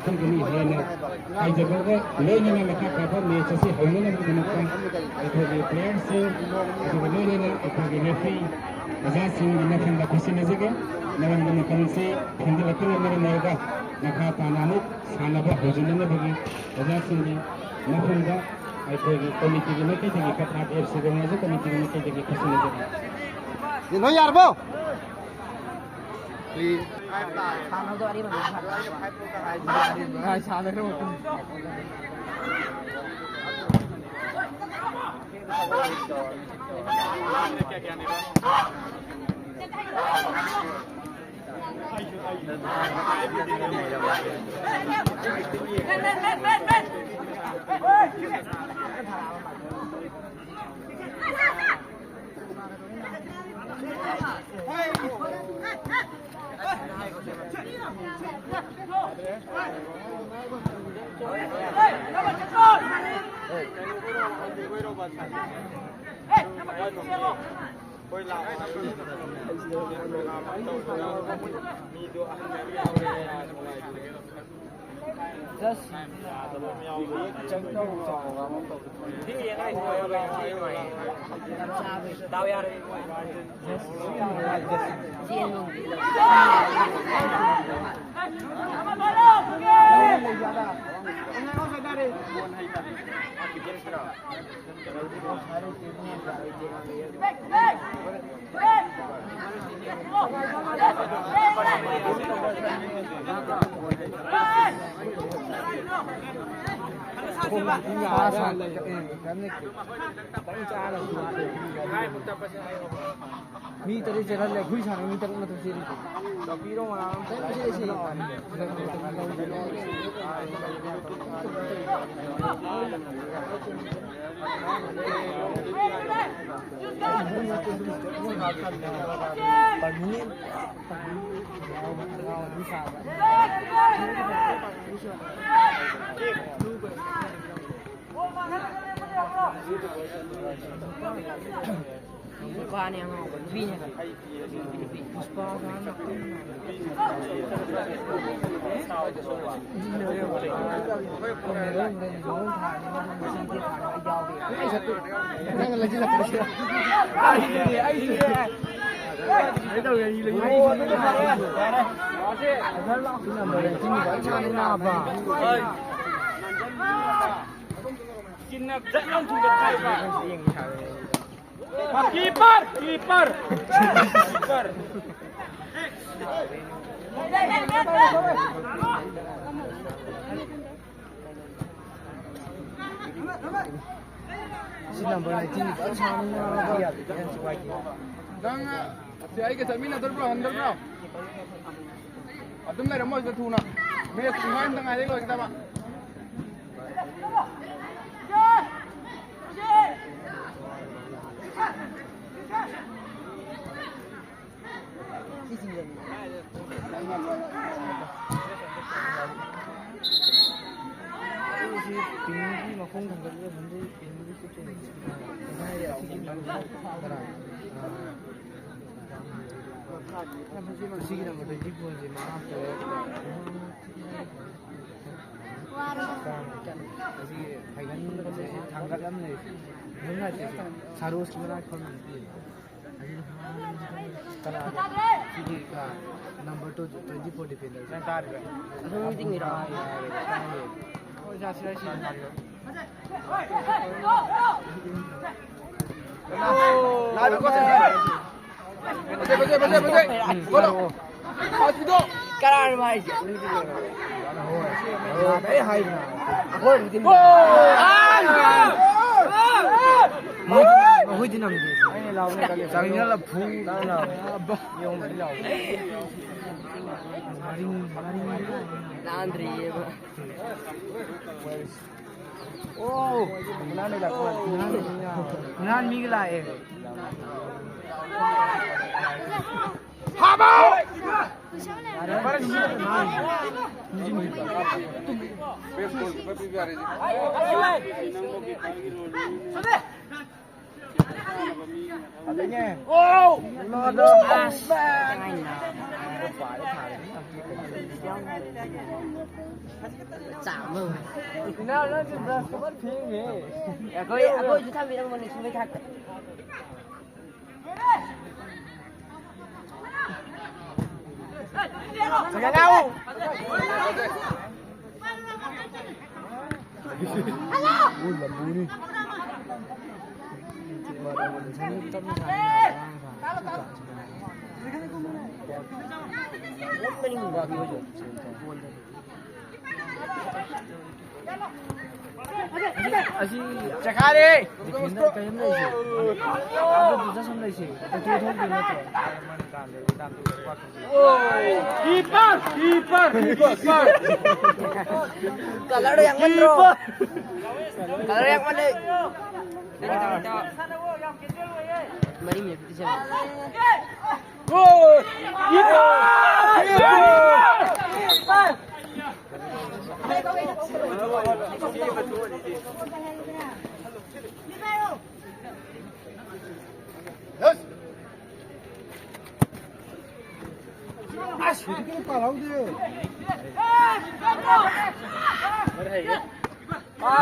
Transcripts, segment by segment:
ꯄꯥꯡꯊꯣꯛꯀꯅꯤ ꯍꯥꯏꯅ ꯍꯥꯏꯖꯕꯒ ꯂꯣꯏꯅꯅ ꯃꯈꯥ ꯇꯥꯕ ꯃꯦꯠꯆ ꯑꯁꯤ ꯍꯧꯅꯅꯕꯒꯤꯗꯃꯛꯇ ꯑꯩꯈꯣꯏꯒꯤ ꯄ꯭ꯂꯦꯌꯔꯁꯤꯡ ꯑꯗꯨꯒ ꯂꯣꯏꯅꯅ ꯑꯩꯈꯣꯏꯒꯤ ꯔꯦꯐ꯭ꯔꯤ ꯑꯣꯖꯥꯁꯤꯡꯒꯤ ꯃꯐꯝꯗ ꯈꯨꯠꯁꯤꯟꯅꯖꯒꯦ ꯃꯔꯝꯗꯤ ꯃꯇꯝꯁꯤ ꯊꯦꯡꯖꯤꯜꯂꯛꯇꯨꯅ ꯃꯔꯝ ꯑꯣꯏꯔꯒ ꯃꯈꯥ ꯇꯥꯅ ꯑꯃꯨꯛ ꯁꯥꯟꯅꯕ ꯍꯧꯖꯤꯟꯅꯅꯕꯒꯤ ꯑꯣꯖꯥꯁꯤꯡꯒꯤ ꯃꯐꯝꯗ ꯑꯩꯈꯣꯏꯒꯤ ꯀꯃꯤꯇꯤꯒꯤ ꯃꯥꯏꯀꯩꯗꯒꯤ ꯀꯊꯥꯠ ꯑꯦꯐ ꯁꯤ ꯔꯣꯡꯃꯩ ꯀꯃꯤꯇꯤꯒꯤ ꯃꯥꯏꯀꯩꯗꯒꯤ ꯈꯨꯠꯁꯤꯟꯅꯖꯒꯦ ꯅꯣꯏ ꯌꯥꯔꯕꯣ मी तरी चला लेखुई छाने मी तक मतलब सीरी तो पीरो मना ऐसे ऐसे Bukan yang lebihnya kan. Kiper, kiper, kiper. Xin làm bài này chỉ có sao đang thì ai cái thằng mình là đâu ăn đâu tụi này là mọi người thu nào bây giờ tụi anh đang ai đấy rồi kita pak tinggi mà không thành được vấn đề tinggi cái chuyện này là khi mình là một cái gì buồn gì mà phải gắn cái thằng gắn lắm này hôm nay thì saros chúng ta không number 2 24 defender saya tarik aku tinggi dah oh saya sudah sih lari kau sendiri betul gol pas itu karan mai hai aku di Hoi di nam di. Jangan lah phung. Yang mana? Landry. Oh, mana ni lah? Mana ni lah? Haba! Adanya. Oh, ada. chạm mừng nào nó chụp ra có mất phim nhỉ tôi tham gia một mình mới thật Jangan tahu. Lambu ni. Asyik cakap deh. Defender kayam dah isi. Ada tujuh sama isi. Tujuh tu dia tu. Keeper, keeper, keeper. Kalau ada yang mana? Kalau ada yang mana? Mari ni kita siapa? Gol! Keeper! Keeper!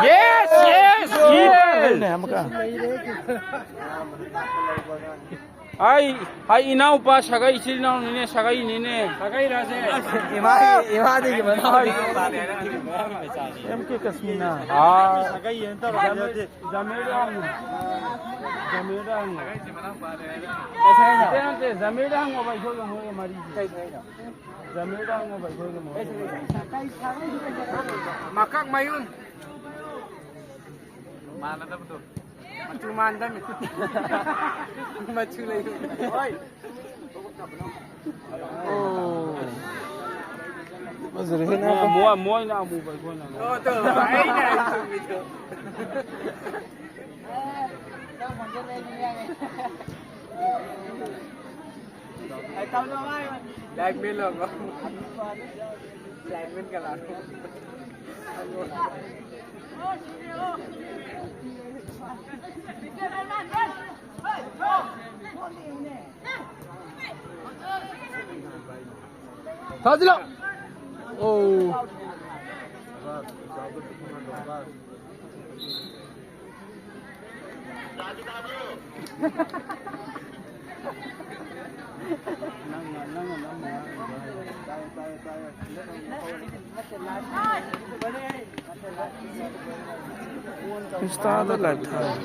Yes, yes, keeper. Ai inau pa sagai isinau ni sagai rase. Ima di gimana? MK Kasmina. Sagai yang tu Zamedang. Nanti Zamedang apa itu yang mau mari. Zamedang apa itu yang mau. Makak mayun. Mana dah betul. Macam mana dah? Macam lagi. Oi. Oh. Masih ni apa? Muai nak abu baik pun. Oh tu, baik dah itu. Tahu tak mai? Blackmail loh. Blackmail kalah. Fazila. Oh. Está de la tarde.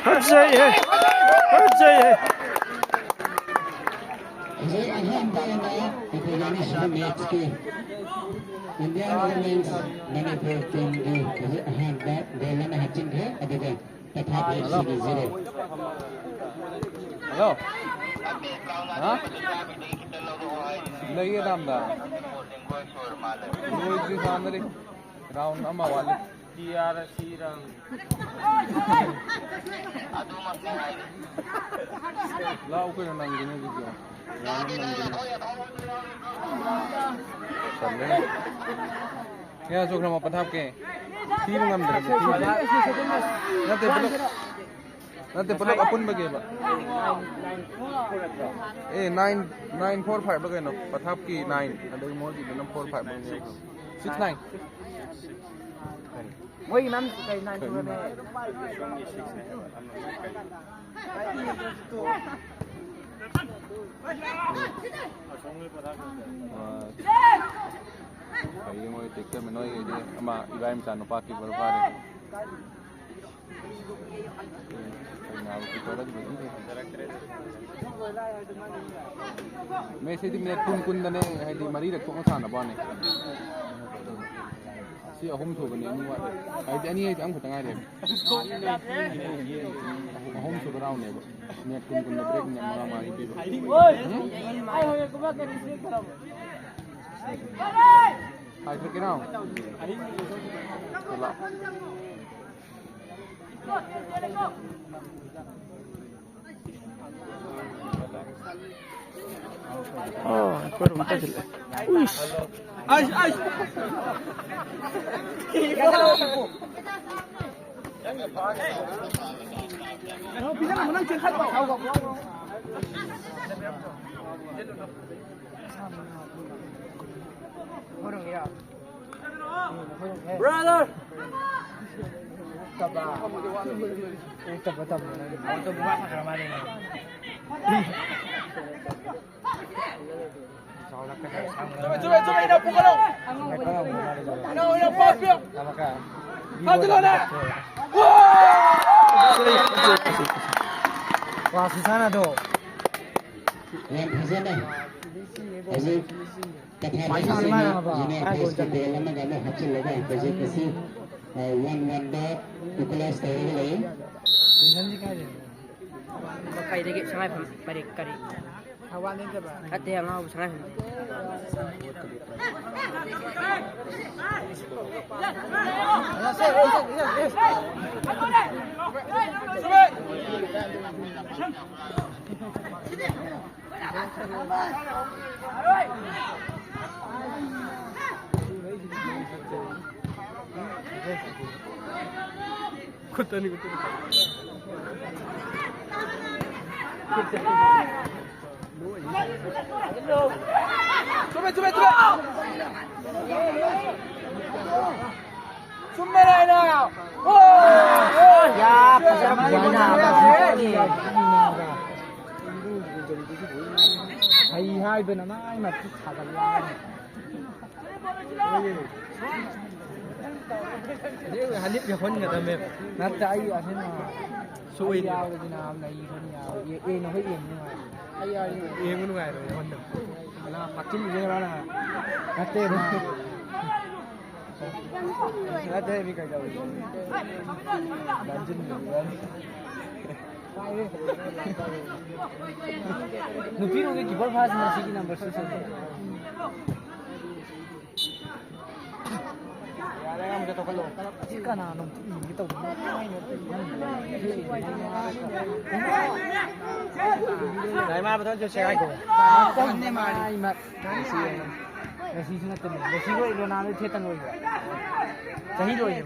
हट जाइए हट जाइए India women's Manipur team do hand that they win hatching here at the top FC 0. Hello. Hah? Lagi dalam dah. Dua di sana ni. Round nama wali. Tiara sirang. Lau kau nak gini juga. Yang nak gini. Sampai. Ya, so nama patah ke. Tiru ngam dah. Nanti peluk apun bagi pak. 945 bagi no. Patah ki 9. Ada yang mau di dalam 45 bagi. 69. Woi, nam kay 9 tu ni. Kaya mo take care menoy ini ama Ibrahim Chano paki berpare. Nah, kita dah begini. Mesej di minit kun dan hai di mari rak kong sana ba ne. Si ahum so bani ni wa. Hai di ani ai ang khutang ai de. Ahum so raw ne ba. Minit kun na break ne mara mari bi. Oi. Ai hoye ko ba ka receive karam. Hai thưa cái nào? Oh, kurang betul. Uish. Aish. Bisa menang cepat kau. Brother. Taba. Auto buat kemarin. Coba ina buka lo. Ina pas dia. Hati lo na. Wah, di sana tuh. Yang di sana. Aziz. Ini harus kita lama gak hasil lagi. Jadi kasi 1-1 dot tukelas tayo lagi. Bakay dagi sangai balik kari. Hawan din ba? Ate ang ako sangai. Kutani. Coba. Sumber na. Ya, pasang buana ni. Hai bên nó ai mà thả cả lên. Nếu Hanif cái con người ta mệt, nó chạy ở thế nào, xuôi đi ao thì nào này con nào, yên nó hết yên nhưng mà, yên cái ngày rồi con được, là phát triển như thế đó là, nó tê mà, nó tê bị cái đầu, đàn chân rồi. Nupiro ke keeper fast masih ki number 6 है यार हम के तो कलो इसका नाम ये तो नहीं मार बता जो शेगाई को ने मारी मत मेसी से तो मेसी को रोनाल्डो थे तंग हो गया सही रोई है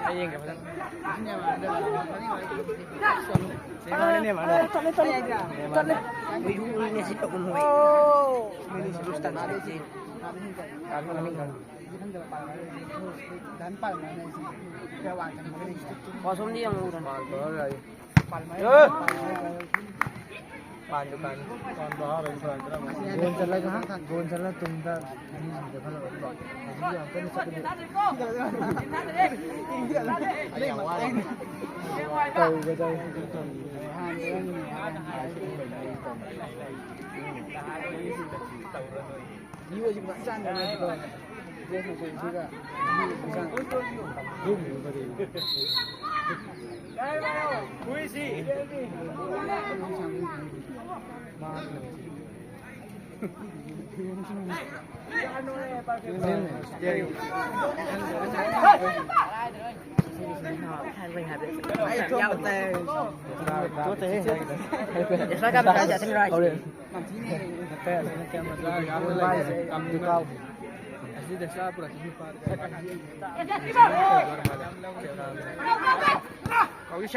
आएंगे पता नहीं मार चले मेसी तो कौन हुई मेसी सुस्ता ना दे सी कान में नहीं dan palma na si gawa kan mo ni kosong di yang uran पांडुकान कौन बाहर है सर गोल चला कहां गोल चला तुमदा नहीं देखा लो अभी हमको नहीं सकते तो बजाय हां ये वो जिम सान ना तो जैसे कोई चीज का सान घूम बड़े कोई सी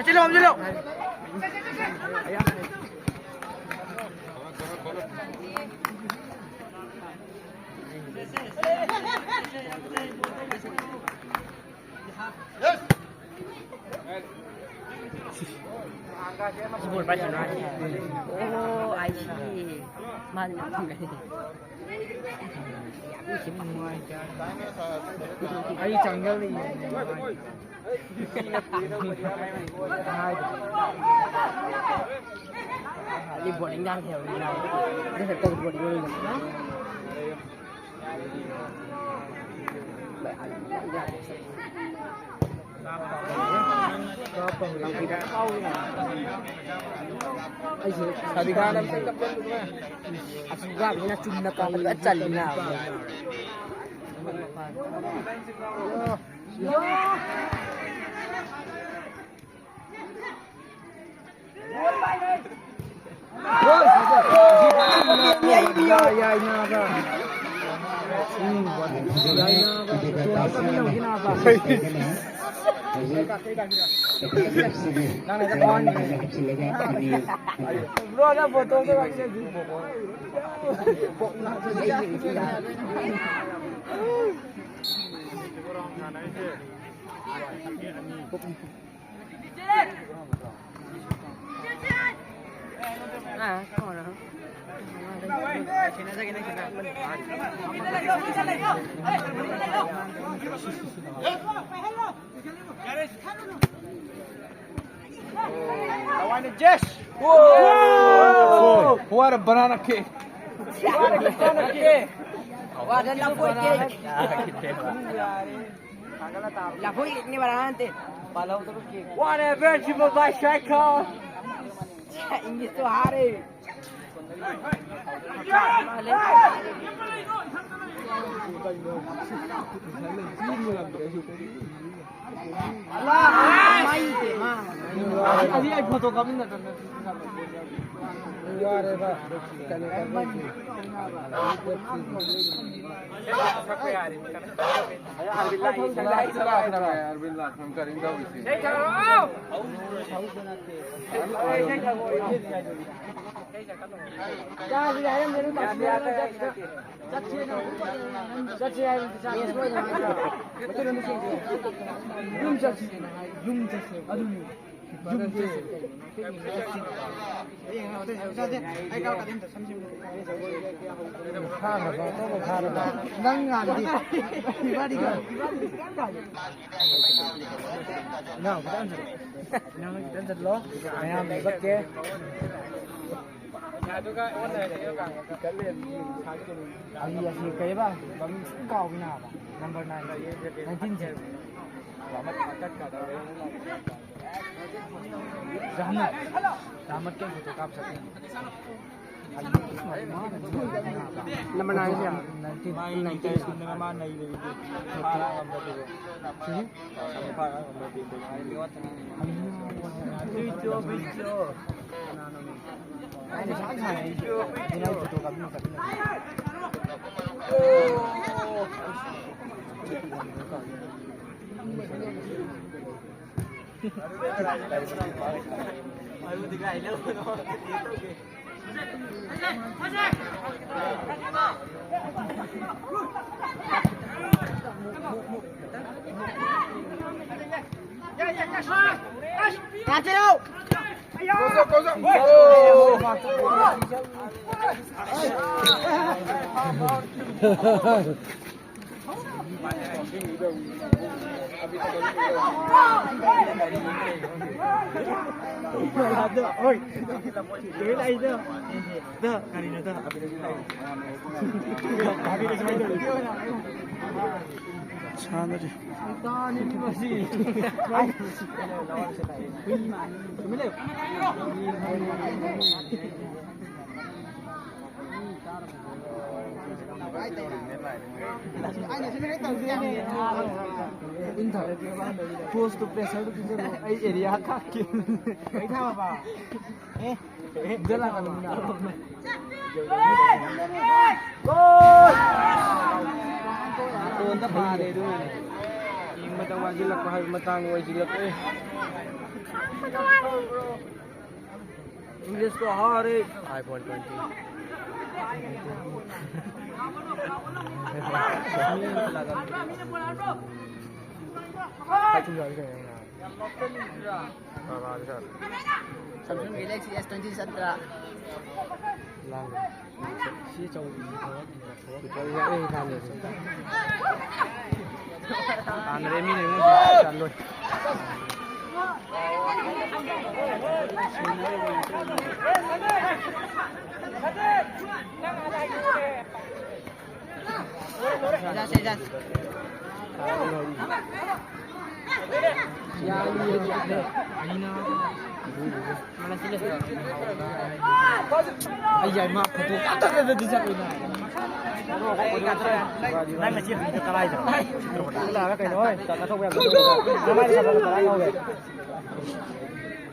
चलो हम चलो Sebut pasal ni. Oh, I see. Mana ni? Ini semua. Ai jungle ni. Ini boarding dah theo ni. Dia tak boarding ni. Sabi ka naman sa kapyan ko na. Asugab na chunna ka mag-atsal na. naba. Bro, ada foto tu lagi di Jess! Whoa! What a banana cake! What a banana cake! What a lafoi cake! Lafoi cake ni barante. What a vegetable bicycle! English to hari. Allah, mai te ma. Adi ai photo kami na tan. Yaar ba. Number 9 19 Rahmat kan foto kap सकते हैं नंबर 9 से 19 सुनने में मान नहीं रही थी फारा नंबर दे फारा नंबर दे बिचो ini sangat ini foto kap नहीं सकते Post to pressure tu kita area kaki. Kita apa? Jalan kalau mana? Gol! Tuan tak pada tu. Ini matang wajib lah, kau matang wajib lah. English ko hari iPhone 20. Samsung Galaxy S20 17. Ayah maaf tu, kata kata di sana. Nanti masih kita kalah itu. Kalah kan kau, tak tahu yang betul. Ramai siapa kalah kau ke?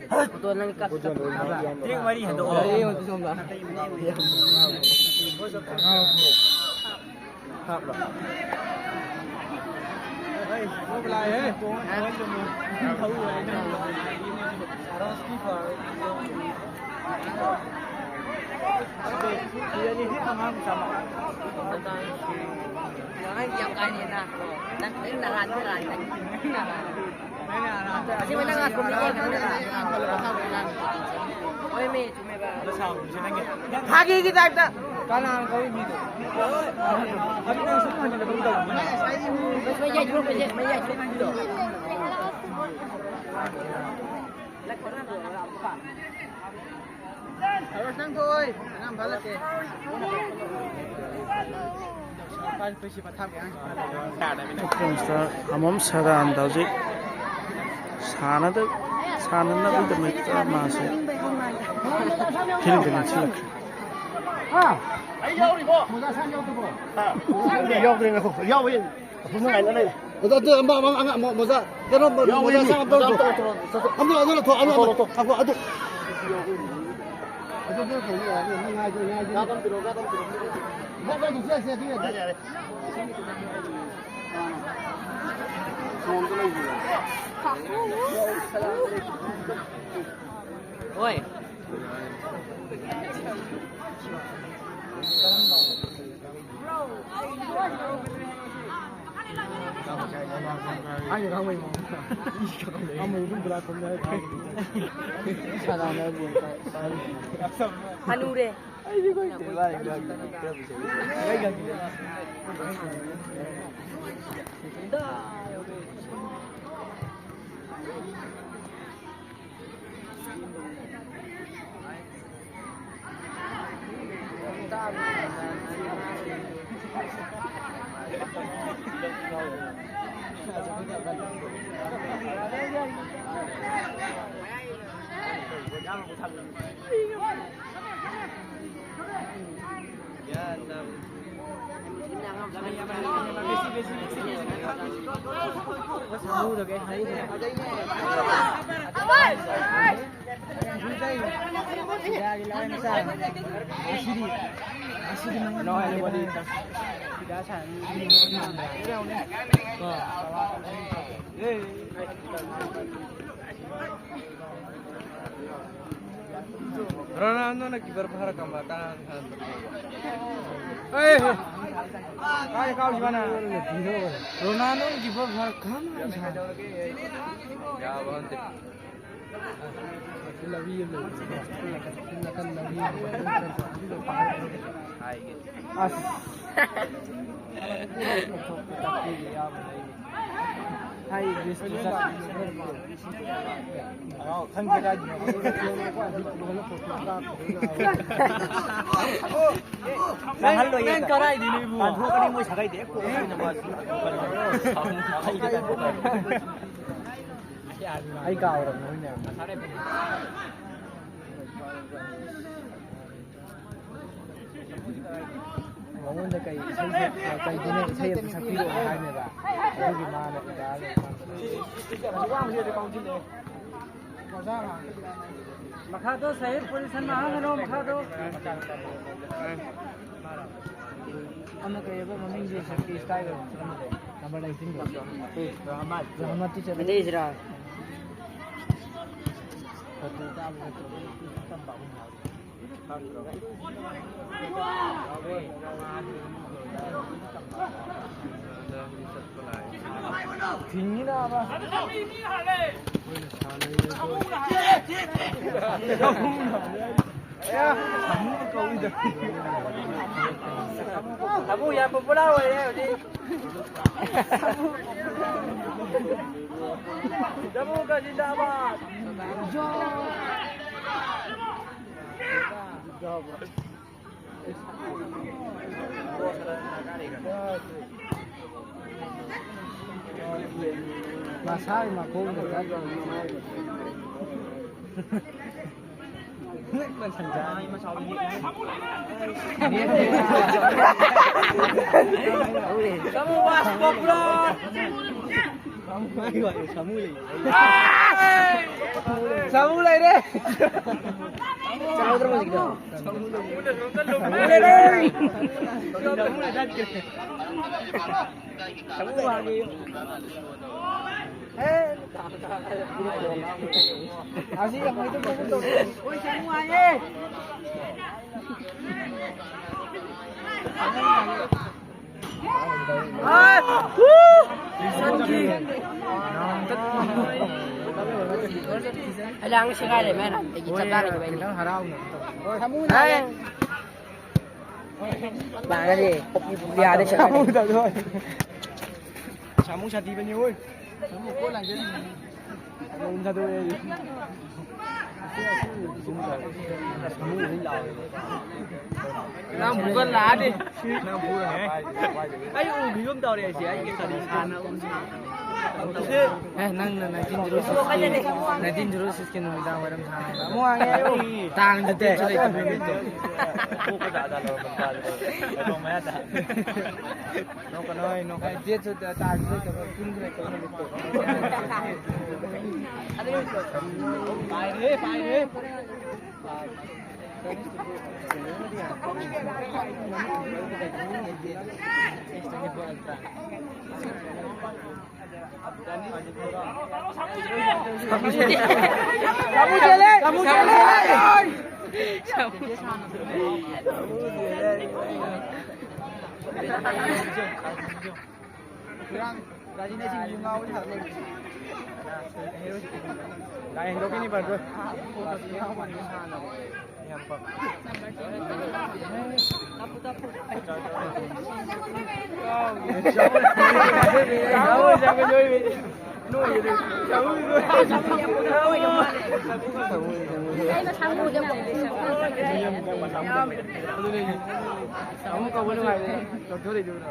Betul nanti kat. Tengok mari hendak. Iya, betul semua. ครับหรอเฮ้ยไม่เป็นไรเฮ้ยเขาอยู่ไหนเนี่ยเราสกีฟอร์dia ni amam sama yang kaya ni nak ini naran masih mana ngas pun ni kalau pasal oi me cuma pagi kita kita kanan kau ini tu abi nak semua ni dah beritahu Mas may cukup aja, may cukup dulu. Harus nang thôi, nang balik ke. Kan pesi patam yang. Konsta amam saran dauji. Sanada sanana itu mereka masih. Kiri dengan cilak. Yo đi ngô, yo đi. Không ngày nữa đây. Tôi mà một ra. Cái nó một ra sang tôi. Anh nó thôi, anh nó. Tôi cứ phải ngay. Ra tâm tiro. Nó cái gì xe đi. Xong cái này gì? Oi. Anh không mình ông mình cũng là con đấy sao nào nó buồn Anu deh. Ronaldo nag-kibar para kambatan. Eh, kaya kau di mana? Ronaldo nag-kibar para kambatan. Ya, bonte. As. Hai, bisa. Oh, kan kita aja. Mahal lo yan. Karay din ibu. Padho ka mo sagay de ko. Ay ka orang mo niya. Ngomong na kay kay dine say sa pilo ay ne ba. Ay di mana ida. Wang dia de kong din eh. Makado sahib position ma ano makado. Ano kaya ba maming je sa style number 19 ko. Rahmat tu cakap. Ada Izra. Tinggi na ba? Kamu yang popular ni. Kamu kan cinta apa? Masai makung dekat. Macam jangan macam ini. Kamu was popular. Kamu ni. Samu lại đi. Chào terus gitu. Samu lại đi. Samu lại đây. Samu lagi. Así yang itu betul. Oi semuanya. Alang sekali mana? Kita kita harau nak. Kamu nak? Bang ni, biar ada Kamu sekali. tak tahu. Kamu satu benda oi. Kamu kau lang jadi. Kamu satu lagi. Nam bukan lah deh. Nam bukan ayo bium tau deh sih. Ayo tadi sana. Nanti jurus skin udah barang sana. Kamu ayo. Tang dete. Aku dah ada lo bentar. Belum ada. No kan dia sudah tang dete pun mereka itu. Pai deh. Kamu jalan. Kurang gaji nasi bunga pun tak lagi. Dah yang ini bagus. Kamu kau boleh main, kau boleh juga.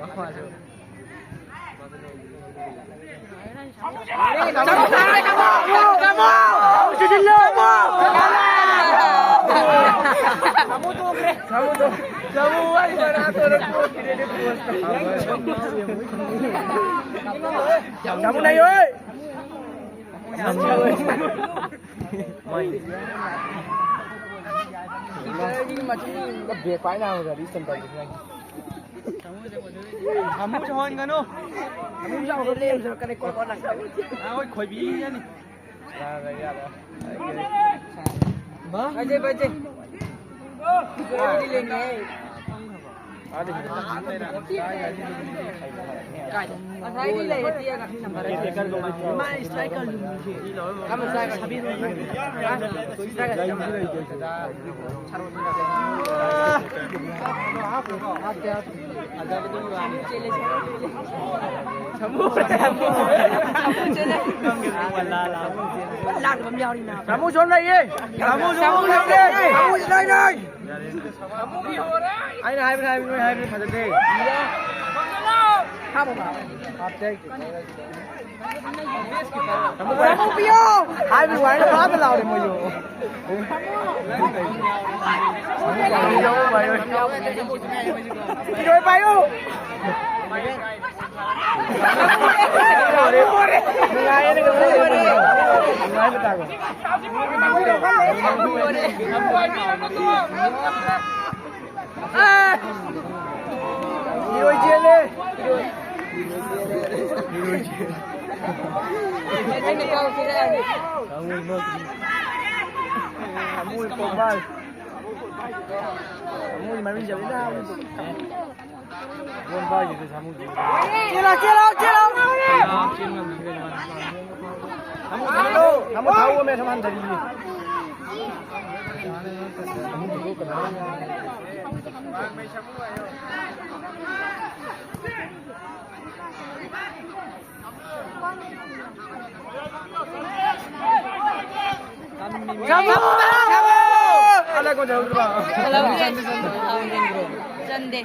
Kamu naik oi. Ini macam ni lebih kuat lah dari tempat ini. Kamu jangan kan oh. Kamu jangan berlem sebab kena kau nak. Oi koi bi ni. Ya. Baca. Ini lenge. Ada. Asal ini leh dia nak nombor. Mai striker dulu. Kamu striker habis dulu. Striker sama. Ada betul kan? Kamu. Lang bấm nhau đi nào. Kamu xuống đây đi. Kamu xuống đây. Kamu xuống đây. Kamu đi hồ đấy. Ai này hai bên phải đi. Không vào. Hợp chơi. Kamu bio. Hai bên ngoài nó phá cái lầu này mà vô. Đi đâu vậy ơi. Đi rồi bay ô. Ngay betul. Hero jele. Kamu pembal. Kamu mari jadi dah. Bukan bayi tu kamu. Cila. Kamu tahu me teman tadi. Kamu dulu kenal. Kamu. Ada kau jauh bro. Sande.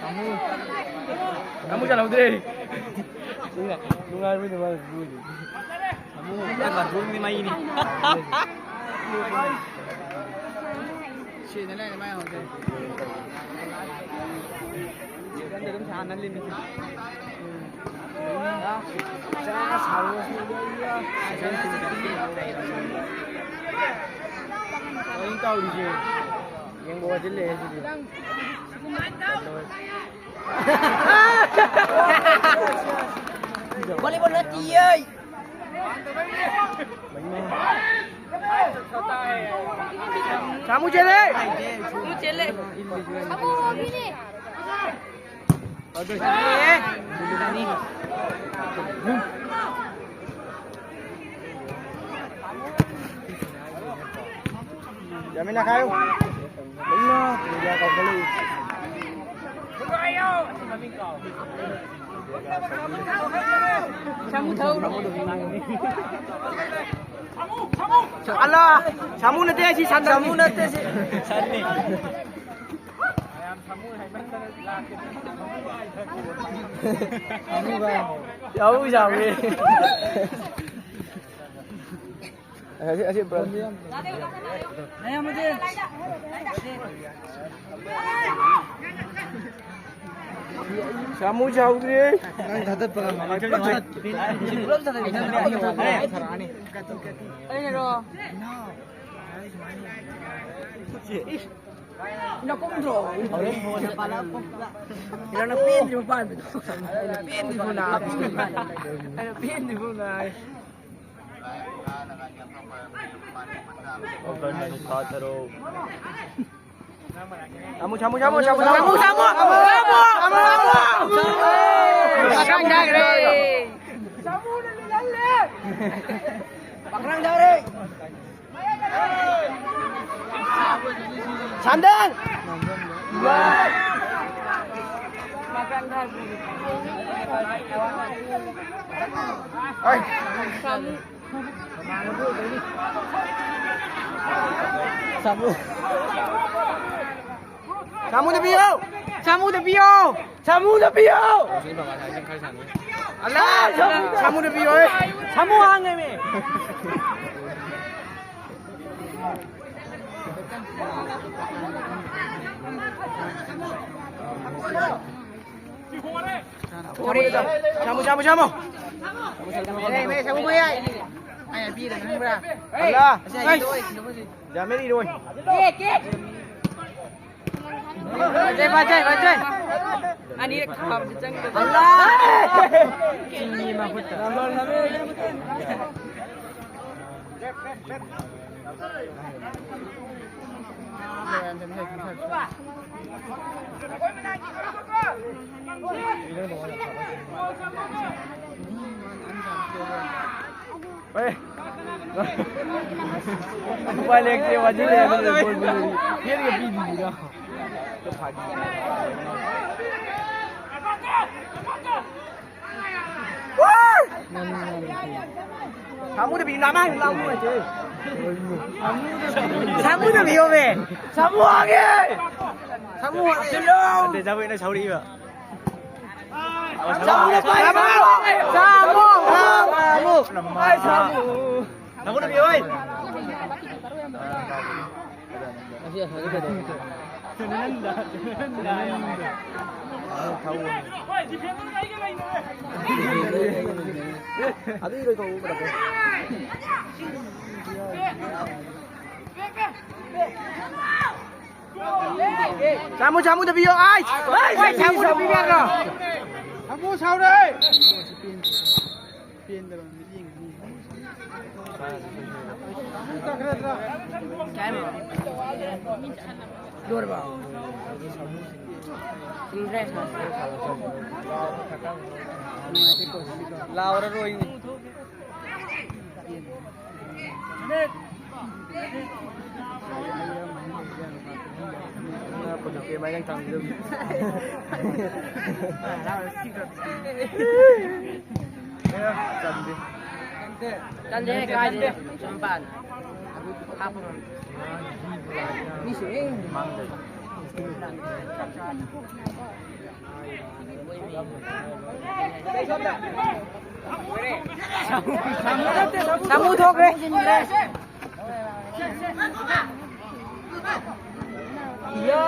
Kamu jalan deh. Lungar ini mana dulu. Kamu jangan dulu ni main ini. Sini ni main hotel. Jangan dalam sana ni. câu đi chứ, em bùa chứ lệ chứ. Volleyball là gì ơi? Kamu cele. Kamu cele. Kamu gini. Bagus ni. Ni. Jamin nak kayu. Benar, dia kau beli. Kayu. Kamu tahu. Allah, kamu nanti si sandal. Kamu nanti si sandal. Kamu kan? Jauh jauh. Asyik berhenti. Ayo mesti. Kamu jauh ni. Nang dapat pengalaman. Belum dapat. Ini ro. Nó cũng rồi. Nó pin thì không pin thì không nào. Pin thì không này. Kamu. Bakang dari. Bakang dari. Sandal. Makan dari. Oi. Kamu. Kamu dah bio. Allah, kamu dah bio. Kamu angin ni. Kamu. Mày sao mới ai? Ai bi dah nang berah. Allah. Jangan meri doi. Ke. Bajai. Ani kham jang. Allah. Ini mah putar. Balik dia wajib dia boleh. Dia dia bibi dah. Kepagi. Kamu dah bibi nama yang lalu aja. Kamu dah bibi apa? Kamu angin. Kamu belum. Ada jawab nak sauri tak? Kamu dah baik. Kamu. Kamu dah bibi oi. Masih ada. Nanda. Tahu. Ada itu kau berapa? Kamu dah bio ai. Kamu dah bio dah. Kamu sao đây? Pin dah meeting. Luar ba. Interest. Laura roi. Pada ke main yang tanggung. Ya, Candi kai je. Sempat. Apa? Ni sih. Kamu thok deh. Iya.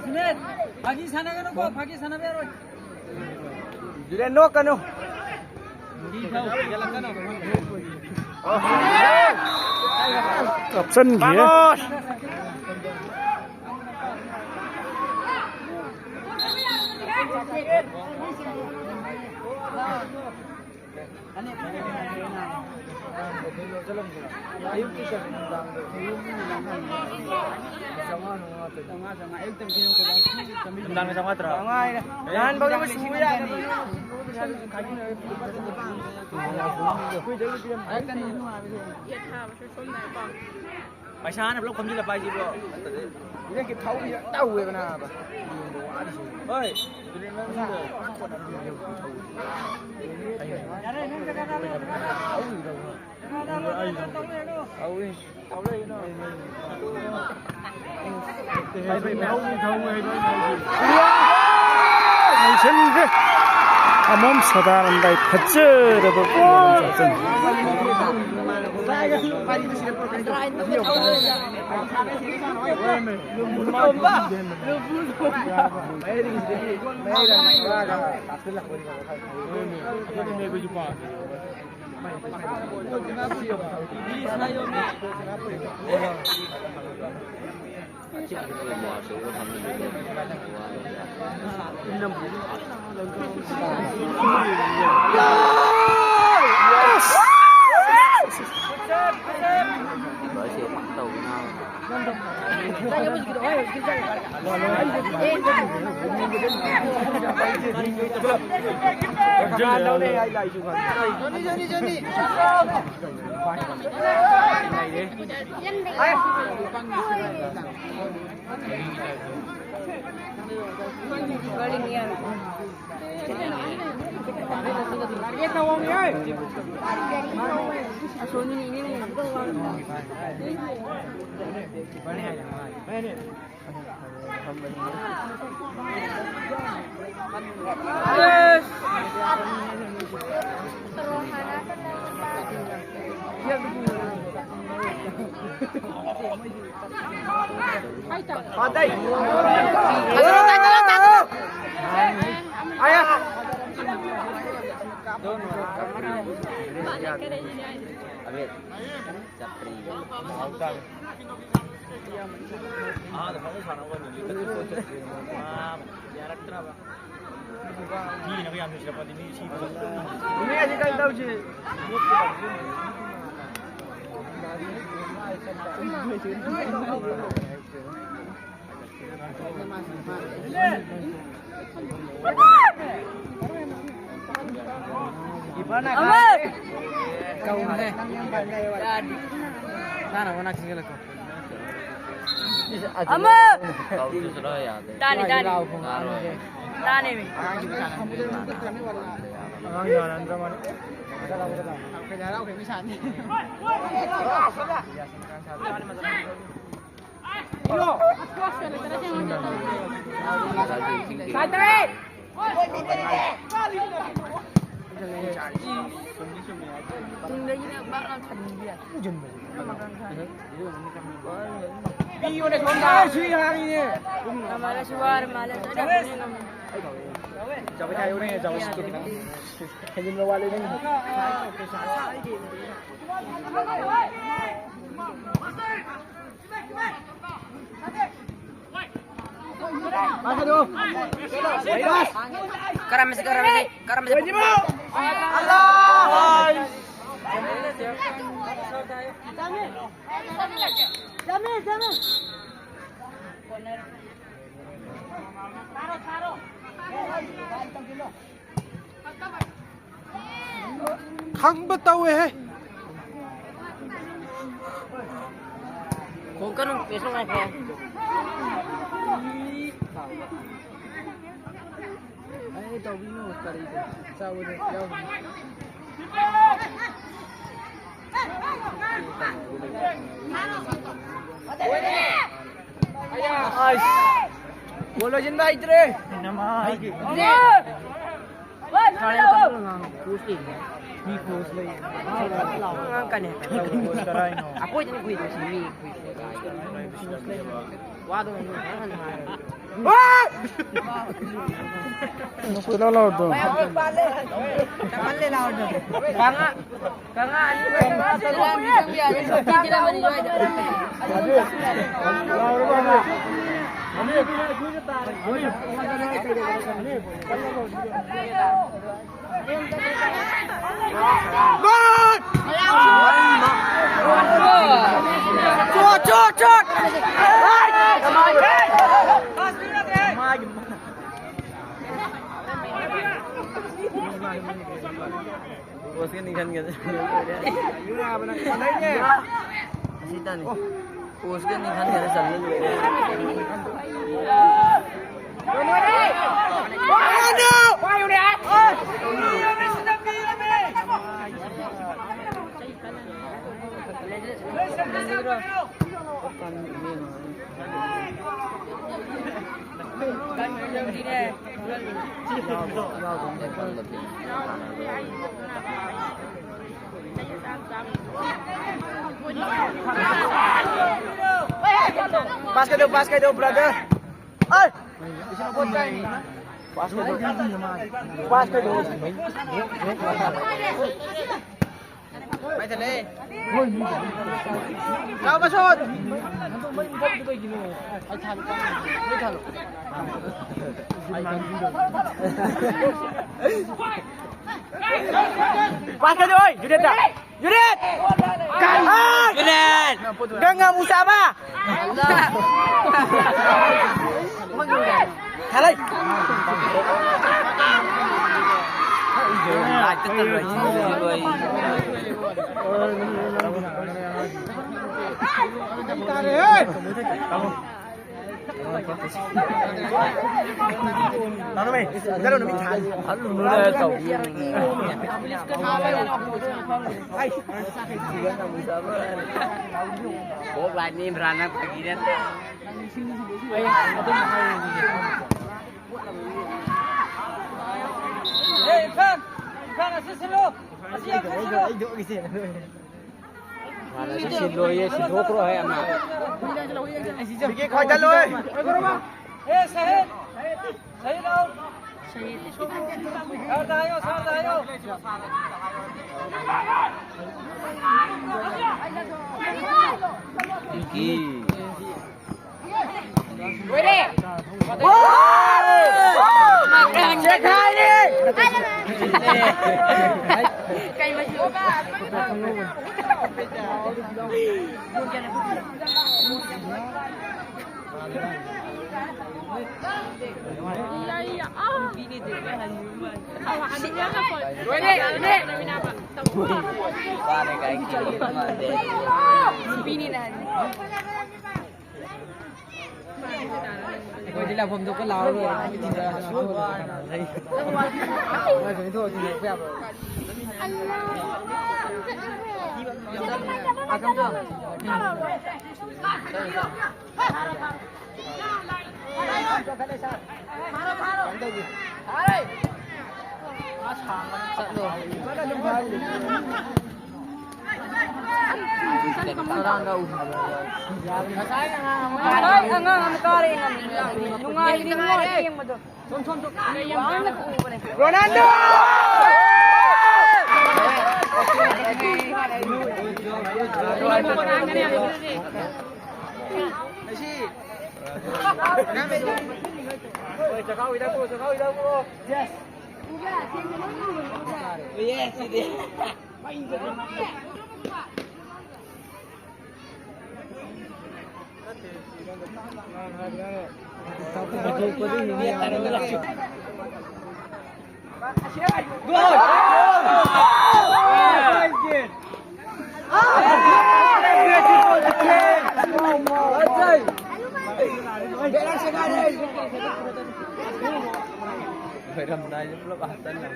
Smith, pagi sana kan kok, pagi sana biar. Jadi no kan no. Di kau jalan kan no. Option dia. Tendang sama terus. Jangan bawa mesin ya. Phải xa này lúc không chỉ là bài gì rồi. Cái kịp thấu đi đau vậy mà nào. Ơi, 몸 서다는다 뱃절에도 Jangan đâu đây ai lại chụp hình. Johnny. Đây. Ayah. Ini aja kan tahu sih. Gimana kan? Kau ni. Mana mana sini lagi. Amma. Kau tu sudah ya. Tani. Tani mi. Orang jalan sama. Jauh jauh ni, jauh sikit. Hanya melawali ni. Masuk dulu. Bebas. Karam mesti. Allah. Jamil. Thắng bắt tàu ấy. Kung kanong peso nga ko. Ay, tao vino hasta ahorita. Chao, chao. Ay. Bola jen ba itre? Naman. Woi, Kaya ka lang ang pusti. มีโพสเลย Kan ya. โพสก็ได้เนาะ Aku jangan kuih tu sini. Wah tu kan mahal. พูดแล้วตัว Balik lah tu. Kanga ni kita beri jual. เราหรือเปล่า Cut. Bos kan ikan gitu. Sita nih. Bos kan ikan gitu selalu. Pas ke do brother. Ơi. Pas ke do. Mày thật đi. Đâu mà sốt. Pas ke do ơi. Judet tak? Judet. Judet. Dengan Musabah. Thả đây. Lại tất cả rồi rồi. Nó mày, ra đâu nó bị thả. Nó là cầu viên. Bố lại niêm ra nó phải ghi đấy. Hey, Ivan, assist lu. Siap lu. Mana sih xin lỗi rồi em ạ. Bị khỏi chân luôn. Hey, Sahid. Sahid đâu? Sahid. Sahid ayo. Iki. Ready? Check hai đi. Cây mà chưa ba. Ba này cái kia mà để. Pini na. Coi đi làm phòng tôi có láo rồi. Mày phải thôi thì phép rồi. À không chưa? Orang kau. Ronaldo! Yes, ini. Phải đầm tay lúc bản thân là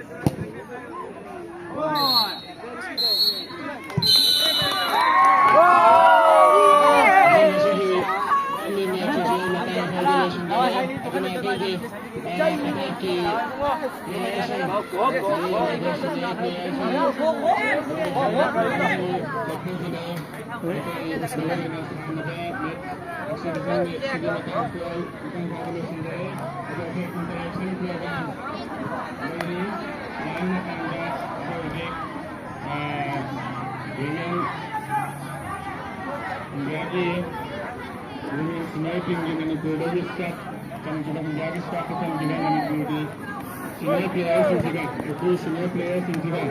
sniping dengan itu dari start kan sudah menjadi start kan dengan itu senior players juga itu senior players juga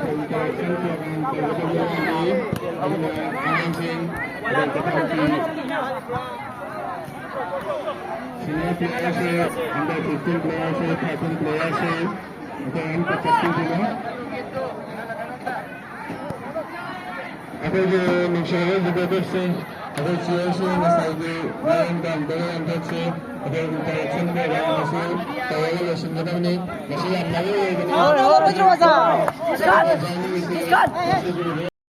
untuk champion dan kemudian announcing dan tetapi senior players under 15 players 13 players dan tetapi juga agar mensyarah juga bersih agar siapa masalah yang dan dalam bersih agar kita sampai dalam masuk tahu sebenarnya ni masih yang lain. Oh, betul masa.